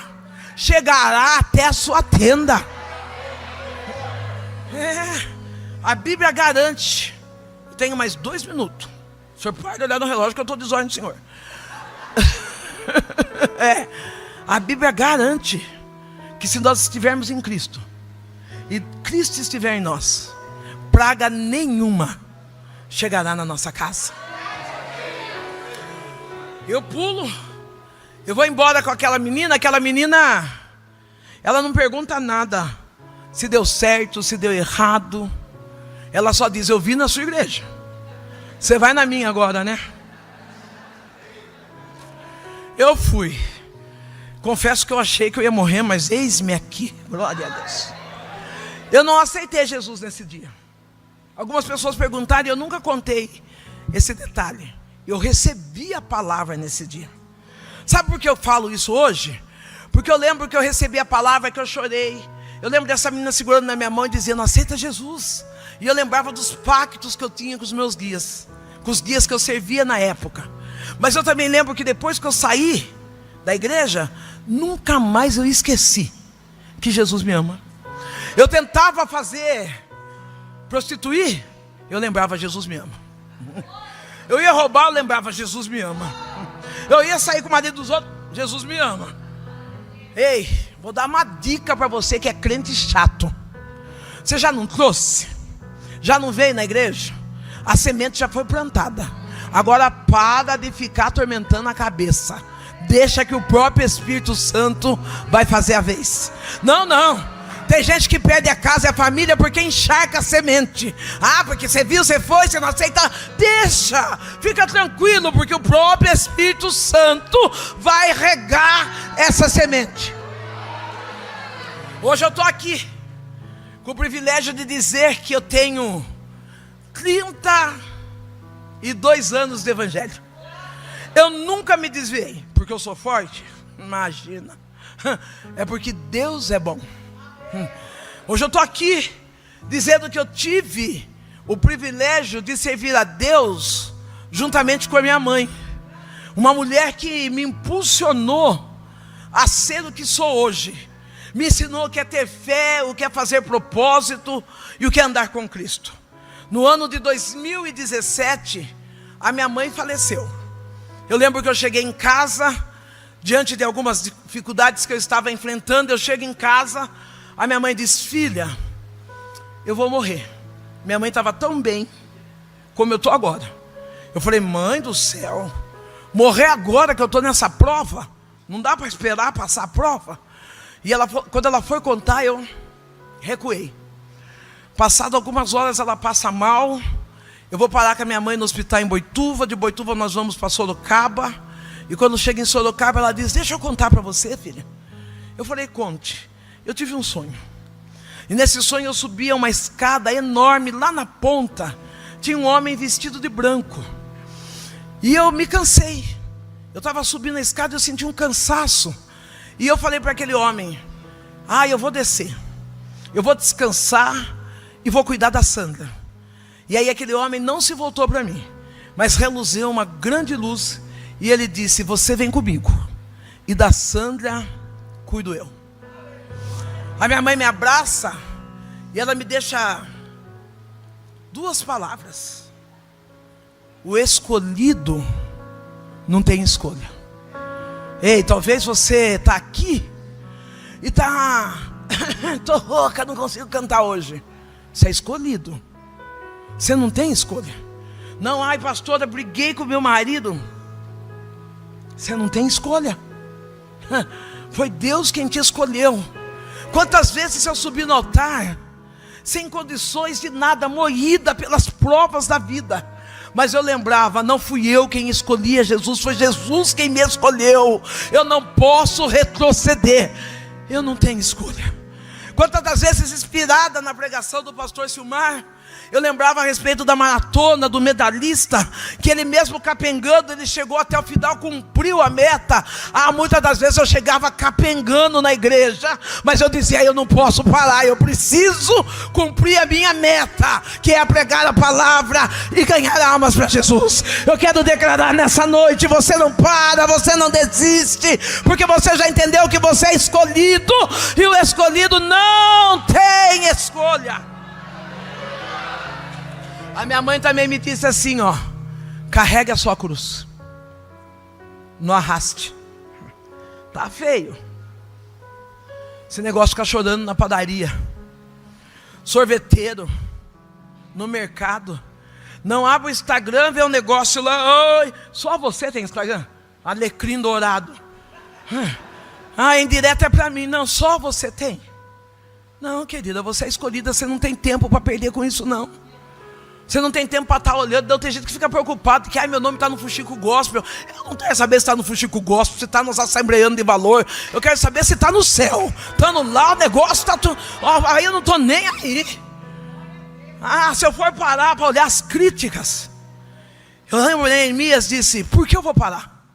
A: chegará até a sua tenda. A Bíblia garante. Eu tenho mais 2 minutos. O senhor pode olhar no relógio que eu estou desordem, senhor. A Bíblia garante que se nós estivermos em Cristo e Cristo estiver em nós, praga nenhuma chegará na nossa casa. Eu pulo, eu vou embora com aquela menina, ela não pergunta nada, se deu certo, se deu errado. Ela só diz: eu vi na sua igreja, você vai na minha agora, né? Eu fui. Confesso que eu achei que eu ia morrer, mas eis-me aqui. Glória a Deus. Eu não aceitei Jesus nesse dia. Algumas pessoas perguntaram e eu nunca contei esse detalhe. Eu recebi a palavra nesse dia. Sabe por que eu falo isso hoje? Porque eu lembro que eu recebi a palavra, que eu chorei. Eu lembro dessa menina segurando na minha mão e dizendo: aceita Jesus. E eu lembrava dos pactos que eu tinha com os meus guias, com os guias que eu servia na época. Mas eu também lembro que depois que eu saí da igreja, nunca mais eu esqueci que Jesus me ama. Eu tentava prostituir, eu lembrava: Jesus me ama. Eu ia roubar, eu lembrava: Jesus me ama. Eu ia sair com o marido dos outros: Jesus me ama. Ei, vou dar uma dica para você que é crente chato. Você já não trouxe? Já não veio na igreja? A semente já foi plantada. Agora para de ficar atormentando a cabeça. Deixa que o próprio Espírito Santo vai fazer a vez. Não. Tem gente que perde a casa e a família porque encharca a semente. Porque você viu, você foi, você não aceita. Deixa, fica tranquilo, porque o próprio Espírito Santo vai regar essa semente. Hoje eu estou aqui com o privilégio de dizer que eu tenho 32 anos de evangelho. Eu nunca me desviei, porque eu sou forte. Imagina. É porque Deus é bom. Hoje eu estou aqui dizendo que eu tive o privilégio de servir a Deus juntamente com a minha mãe. Uma mulher que me impulsionou a ser o que sou hoje. Me ensinou o que é ter fé, o que é fazer propósito e o que é andar com Cristo. No ano de 2017, a minha mãe faleceu. Eu lembro que eu cheguei em casa, diante de algumas dificuldades que eu estava enfrentando. Eu chego em casa, a minha mãe diz: filha, eu vou morrer. Minha mãe estava tão bem como eu estou agora. Eu falei: mãe do céu, morrer agora que eu estou nessa prova? Não dá para esperar passar a prova? E quando ela foi contar, eu recuei. Passado algumas horas ela passa mal. Eu vou parar com a minha mãe no hospital em Boituva. De Boituva nós vamos para Sorocaba. E quando chega em Sorocaba, ela diz: deixa eu contar para você, filha. Eu falei: conte. Eu tive um sonho. E nesse sonho eu subia uma escada enorme. Lá na ponta tinha um homem vestido de branco. E eu me cansei. Eu estava subindo a escada e eu senti um cansaço. E eu falei para aquele homem: eu vou descer, eu vou descansar e vou cuidar da Sandra. E aí aquele homem não se voltou para mim, mas reluzeu uma grande luz. E ele disse: você vem comigo, e da Sandra cuido eu. A minha mãe me abraça e ela me deixa 2 palavras. O escolhido não tem escolha. Ei, talvez você está aqui e está tô rouca, não consigo cantar hoje. Você é escolhido. Você não tem escolha. Não, ai pastora, briguei com meu marido. Você não tem escolha. Foi Deus quem te escolheu. Quantas vezes eu subi no altar sem condições de nada, moída pelas provas da vida, mas eu lembrava, não fui eu quem escolhia Jesus, foi Jesus quem me escolheu. Eu não posso retroceder. Eu não tenho escolha. Quantas das vezes, inspirada na pregação do pastor Silmar, eu lembrava a respeito da maratona, do medalhista, que ele mesmo capengando, ele chegou até o final, cumpriu a meta. Muitas das vezes eu chegava capengando na igreja, mas eu dizia, eu não posso parar, eu preciso cumprir a minha meta, que é pregar a palavra e ganhar almas para Jesus. Eu quero declarar nessa noite, você não para, você não desiste, porque você já entendeu que você é escolhido, e o escolhido não tem escolha. A minha mãe também me disse assim, carregue a sua cruz, não arraste. Tá feio esse negócio de ficar chorando na padaria, sorveteiro, no mercado. Não abre o Instagram, vê um negócio lá, oi, só você tem Instagram? Alecrim dourado. Indireta é para mim. Não, só você tem. Não, querida, você é escolhida, você não tem tempo para perder com isso não. Você não tem tempo para estar olhando. Não, tem gente que fica preocupado que meu nome está no Fuxico Gospel. Eu não quero saber se está no Fuxico Gospel, se está nos Assembleanos de Valor. Eu quero saber se está no céu. Estando lá, o negócio está aí eu não estou nem aí. Se eu for parar para olhar as críticas, eu lembro que Neemias disse, por que eu vou parar?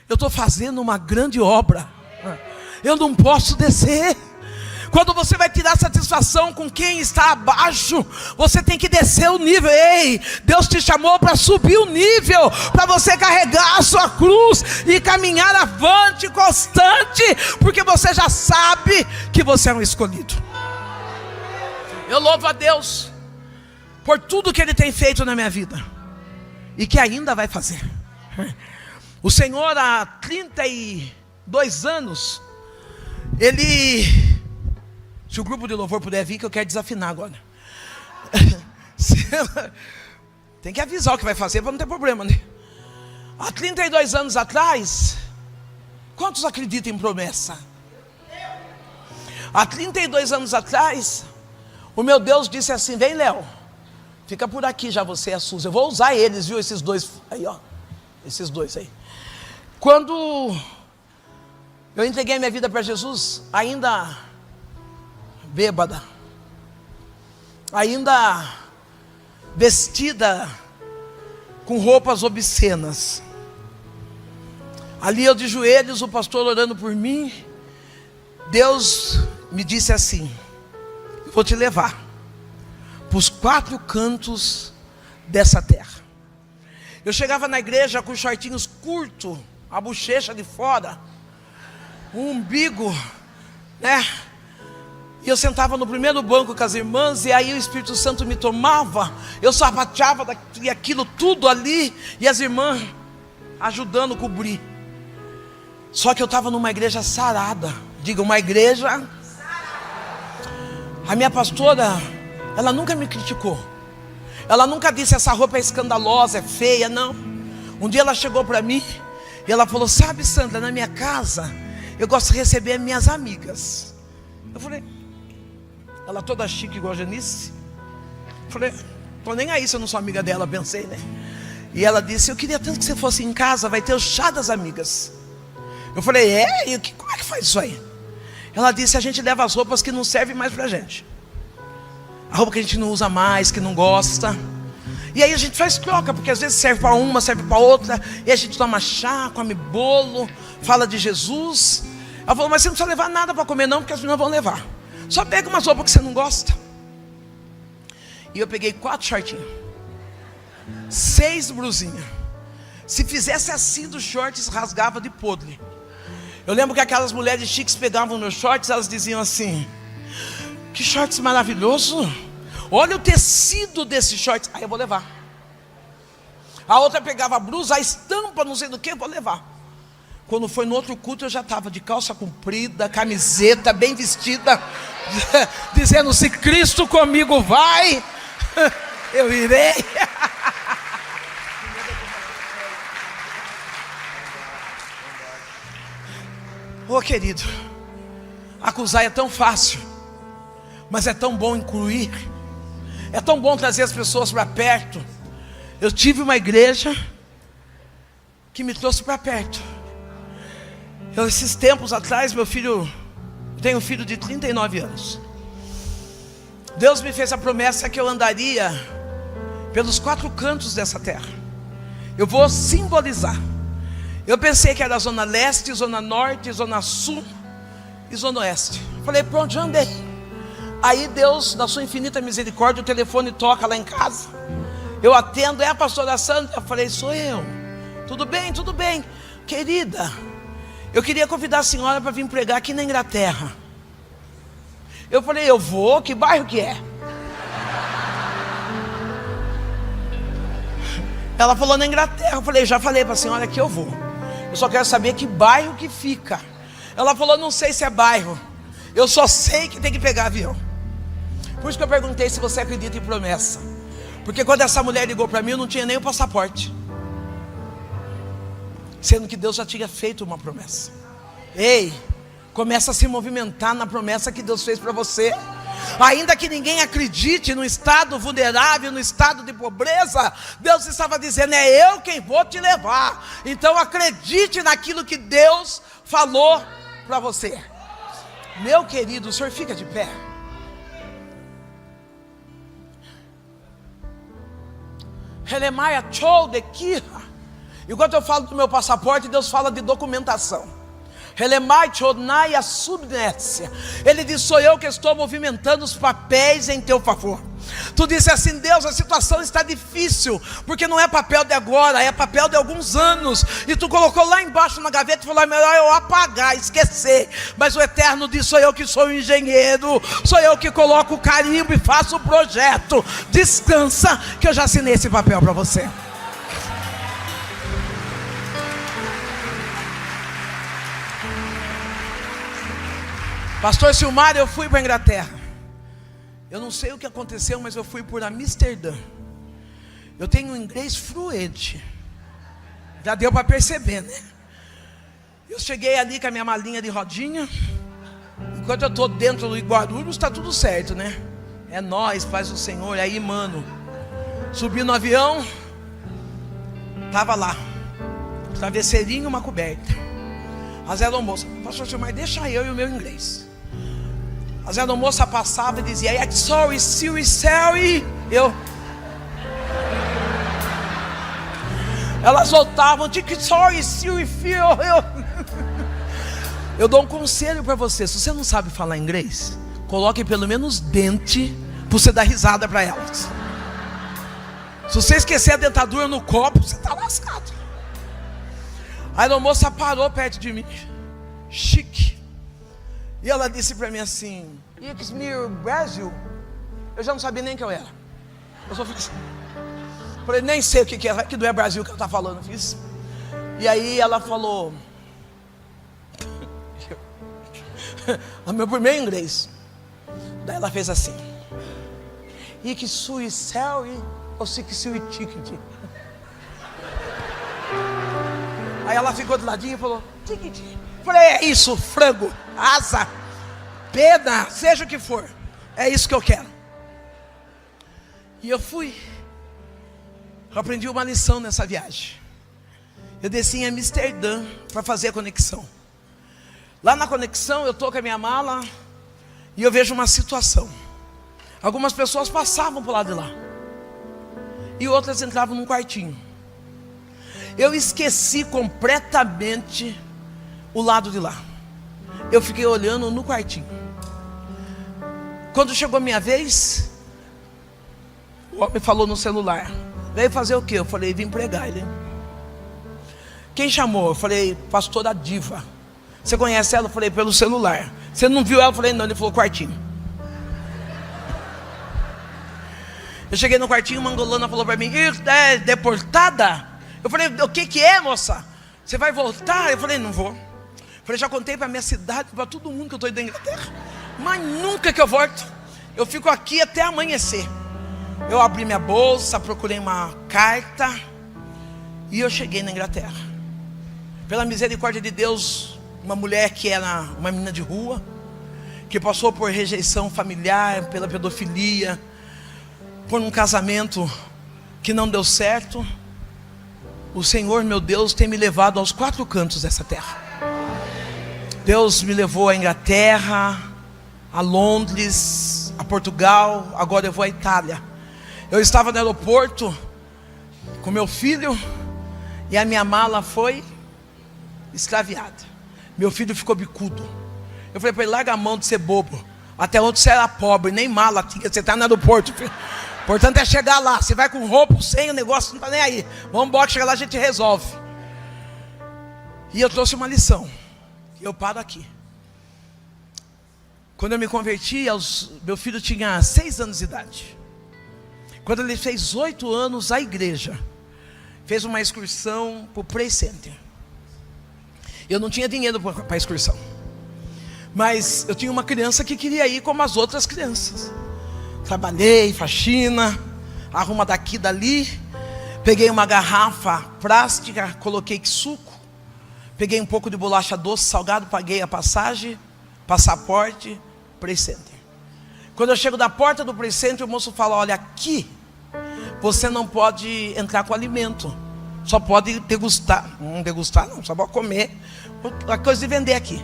A: Eu estou fazendo uma grande obra, eu não posso descer. Quando você vai tirar satisfação com quem está abaixo, você tem que descer o nível. Ei, Deus te chamou para subir o nível, para você carregar a sua cruz e caminhar avante, constante, porque você já sabe que você é um escolhido. Eu louvo a Deus por tudo que Ele tem feito na minha vida e que ainda vai fazer. O Senhor, há 32 anos, Ele... Se o grupo de louvor puder vir, que eu quero desafinar agora. Tem que avisar o que vai fazer para não ter problema, né? Há 32 anos atrás, quantos acreditam em promessa? Há 32 anos atrás, o meu Deus disse assim, vem Léo, fica por aqui já você e a Suzy. Eu vou usar eles, viu, esses dois aí, esses dois aí. Quando eu entreguei minha vida para Jesus, ainda... bêbada, ainda vestida com roupas obscenas, ali eu de joelhos, o pastor orando por mim, Deus me disse assim, eu vou te levar para os 4 cantos dessa terra. Eu chegava na igreja com shortinhos curtos, a bochecha de fora, o umbigo, né? E eu sentava no primeiro banco com as irmãs, e aí o Espírito Santo me tomava, eu sapateava aquilo tudo ali, e as irmãs ajudando a cobrir. Só que eu estava numa igreja sarada. Diga, uma igreja sarada. A minha pastora, ela nunca me criticou. Ela nunca disse, essa roupa é escandalosa, é feia, não. Um dia ela chegou para mim, e ela falou, sabe Sandra, na minha casa, eu gosto de receber minhas amigas. Eu falei... Ela toda chique igual a Janice. Falei, tô nem aí se eu não sou amiga dela, pensei, né? E ela disse, eu queria tanto que você fosse em casa, vai ter o chá das amigas. Eu falei, e como é que faz isso aí? Ela disse, a gente leva as roupas que não servem mais pra gente. A roupa que a gente não usa mais, que não gosta. E aí a gente faz troca, porque às vezes serve para uma, serve para outra. E a gente toma chá, come bolo, fala de Jesus. Ela falou, mas você não precisa levar nada para comer não, porque as meninas vão levar. Só pega umas roupas que você não gosta. E eu peguei 4 shortinhos, 6 blusinhas. Se fizesse assim dos shorts, rasgava de podre. Eu lembro que aquelas mulheres chiques pegavam meus shorts, elas diziam assim, que shorts maravilhoso. olha o tecido desse short, aí eu vou levar. A outra pegava a blusa, a estampa, não sei do que, eu vou levar. Quando foi no outro culto, eu já estava de calça comprida, camiseta, bem vestida, dizendo: se Cristo comigo vai, eu irei. Ô querido, acusar é tão fácil, mas é tão bom incluir, é tão bom trazer as pessoas para perto. Eu tive uma igreja que me trouxe para perto. Esses tempos atrás, eu tenho um filho de 39 anos. Deus me fez a promessa que eu andaria pelos 4 cantos dessa terra. Eu vou simbolizar. Eu pensei que era Zona Leste, Zona Norte, Zona Sul e Zona Oeste. Falei, por onde eu andei? Aí Deus, na sua infinita misericórdia, o telefone toca lá em casa. Eu atendo, é a pastora Sandra? Eu falei, sou eu. Tudo bem, tudo bem. Querida, eu queria convidar a senhora para vir pregar aqui na Inglaterra. Eu falei, eu vou, que bairro que é? Ela falou, na Inglaterra. Eu falei, já falei para a senhora que eu vou. Eu só quero saber que bairro que fica. Ela falou, não sei se é bairro. Eu só sei que tem que pegar avião. Por isso que eu perguntei se você acredita em promessa. Porque quando essa mulher ligou para mim, eu não tinha nem o passaporte. Sendo que Deus já tinha feito uma promessa. Ei, começa a se movimentar na promessa que Deus fez para você. Ainda que ninguém acredite no estado vulnerável, no estado de pobreza, Deus estava dizendo, é eu quem vou te levar. Então acredite naquilo que Deus falou para você. Meu querido, o senhor fica de pé. Helemaia Chol de Kira. Enquanto eu falo do meu passaporte, Deus fala de documentação. Ele diz, sou eu que estou movimentando os papéis em teu favor. Tu disse assim, Deus, a situação está difícil, porque não é papel de agora, é papel de alguns anos. E tu colocou lá embaixo na gaveta e falou, é melhor eu apagar, esquecer. Mas o Eterno diz, sou eu que sou o engenheiro, sou eu que coloco o carimbo e faço o projeto. Descansa, que eu já assinei esse papel para você. Pastor Silmar, eu fui para a Inglaterra. Eu não sei o que aconteceu, mas eu fui por Amsterdã. Eu tenho um inglês fluente. Já deu para perceber, né? Eu cheguei ali com a minha malinha de rodinha. Enquanto eu estou dentro do Guarulhos, está tudo certo, né? É nós, paz do Senhor. Aí, mano, subi no avião. Estava lá, travesseirinho, uma coberta. A Zé Moça, pastor Silmar, deixa eu e o meu inglês. A Zé Moça passava e dizia, sorry, sorry. Elas voltavam, sorry, eu dou um conselho para você. Se você não sabe falar inglês, coloque pelo menos dente para você dar risada para elas. Se você esquecer a dentadura no copo, você está lascado. Aí a moça parou perto de mim, chique, e ela disse para mim assim, it's me Brasil. Eu já não sabia nem quem eu era. Eu só fiz, falei, nem sei o que é, que não é Brasil que ela está falando. Fiz. E aí ela falou, o meu primeiro inglês. Daí ela fez assim, que sui céu ou se que sui ticket. Aí ela ficou do ladinho e falou, ticket. Falei, é isso, frango, asa, pena, seja o que for, é isso que eu quero. E eu fui. Eu aprendi uma lição nessa viagem. Eu desci em Amsterdã para fazer a conexão. Lá na conexão eu estou com a minha mala e eu vejo uma situação. Algumas pessoas passavam por lado de lá e outras entravam num quartinho. Eu esqueci completamente o lado de lá. Eu fiquei olhando no quartinho. Quando chegou a minha vez, o homem falou no celular, veio fazer o quê? Eu falei, vim pregar. Ele, quem chamou? Eu falei, pastora Diva. Você conhece ela? Eu falei, pelo celular. Você não viu ela? Eu falei, não. Ele falou, quartinho. Eu cheguei no quartinho, uma angolana falou para mim: é deportada? Eu falei: o que é, moça? Você vai voltar? Eu falei: não vou. Eu falei: já contei para minha cidade, para todo mundo que eu estou indo da Inglaterra, mas nunca que eu volto. Eu fico aqui até amanhecer. Eu abri minha bolsa, procurei uma carta e eu cheguei na Inglaterra. Pela misericórdia de Deus, uma mulher que era uma menina de rua, que passou por rejeição familiar, pela pedofilia, por um casamento que não deu certo. O Senhor, meu Deus, tem me levado aos 4 cantos dessa terra. Deus me levou à Inglaterra, a Londres, a Portugal, agora eu vou à Itália. Eu estava no aeroporto com meu filho e a minha mala foi extraviada. Meu filho ficou bicudo. Eu falei para ele: larga a mão de ser bobo. Até ontem você era pobre, nem mala tinha, você está no aeroporto, filho. O importante é chegar lá. Você vai com roupa, sem, o negócio não está nem aí. Vamos embora, chegar lá a gente resolve. E eu trouxe uma lição. E eu paro aqui. Quando eu me converti, meu filho tinha 6 anos de idade. Quando ele fez 8 anos, a igreja fez uma excursão para o Play Center. Eu não tinha dinheiro para a excursão, mas eu tinha uma criança que queria ir como as outras crianças. Trabalhei, faxina, arruma daqui, dali. Peguei uma garrafa plástica, coloquei suco. Peguei um pouco de bolacha doce, salgado, paguei a passagem, passaporte, Play Center. Quando eu chego da porta do Play Center, o moço fala: olha, aqui você não pode entrar com alimento, só pode degustar. Não degustar não, só pode comer. A coisa de vender aqui.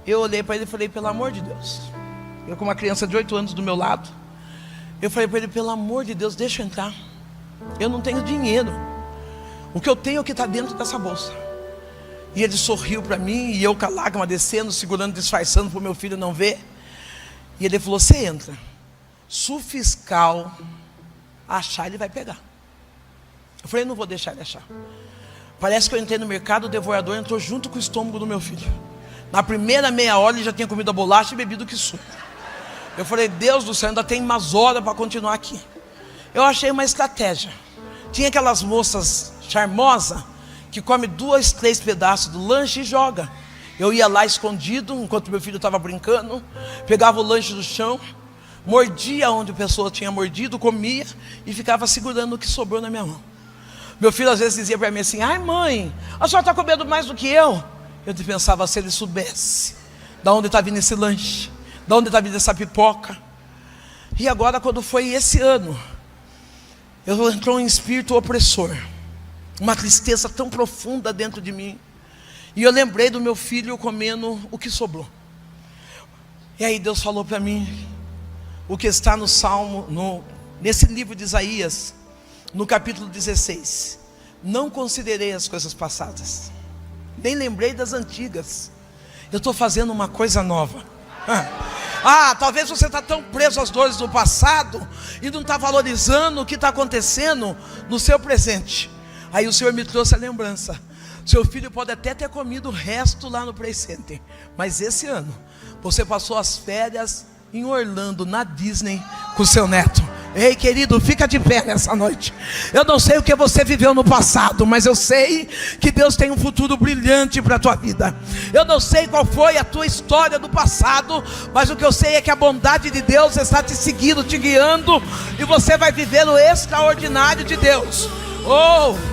A: Eu olhei para ele e falei: pelo amor de Deus. Eu com uma criança de 8 anos do meu lado, eu falei para ele: pelo amor de Deus, deixa eu entrar. Eu não tenho dinheiro. O que eu tenho é o que está dentro dessa bolsa. E ele sorriu para mim, e eu com a lágrima descendo, segurando, disfarçando para o meu filho não ver. E ele falou: você entra. Se o fiscal achar, ele vai pegar. Eu falei: não vou deixar ele achar. Parece que eu entrei no mercado, o devorador entrou junto com o estômago do meu filho. Na primeira meia hora ele já tinha comido a bolacha e bebido que suco. Eu falei: Deus do céu, ainda tem umas horas para continuar aqui. Eu achei uma estratégia. Tinha aquelas moças charmosas que come 2, 3 pedaços do lanche e joga. Eu ia lá escondido, enquanto meu filho estava brincando, pegava o lanche do chão, mordia onde a pessoa tinha mordido, comia e ficava segurando o que sobrou na minha mão. Meu filho às vezes dizia para mim assim: ai mãe, a senhora está comendo mais do que eu. Eu pensava: se ele soubesse de onde está vindo esse lanche, de onde está vindo essa pipoca. E agora, quando foi esse ano, entrou um espírito opressor, uma tristeza tão profunda dentro de mim. E eu lembrei do meu filho comendo o que sobrou. E aí Deus falou para mim o que está no Salmo, nesse livro de Isaías, no capítulo 16. Não considerei as coisas passadas, nem lembrei das antigas. Eu estou fazendo uma coisa nova. Talvez você está tão preso às dores do passado e não está valorizando o que está acontecendo no seu presente. Aí o Senhor me trouxe a lembrança: seu filho pode até ter comido o resto lá no Play Center, mas esse ano você passou as férias em Orlando, na Disney, com seu neto. Ei, querido, fica de pé nessa noite. Eu não sei o que você viveu no passado, mas eu sei que Deus tem um futuro brilhante para a tua vida. Eu não sei qual foi a tua história do passado, mas o que eu sei é que a bondade de Deus está te seguindo, te guiando, e você vai viver o extraordinário de Deus. Oh!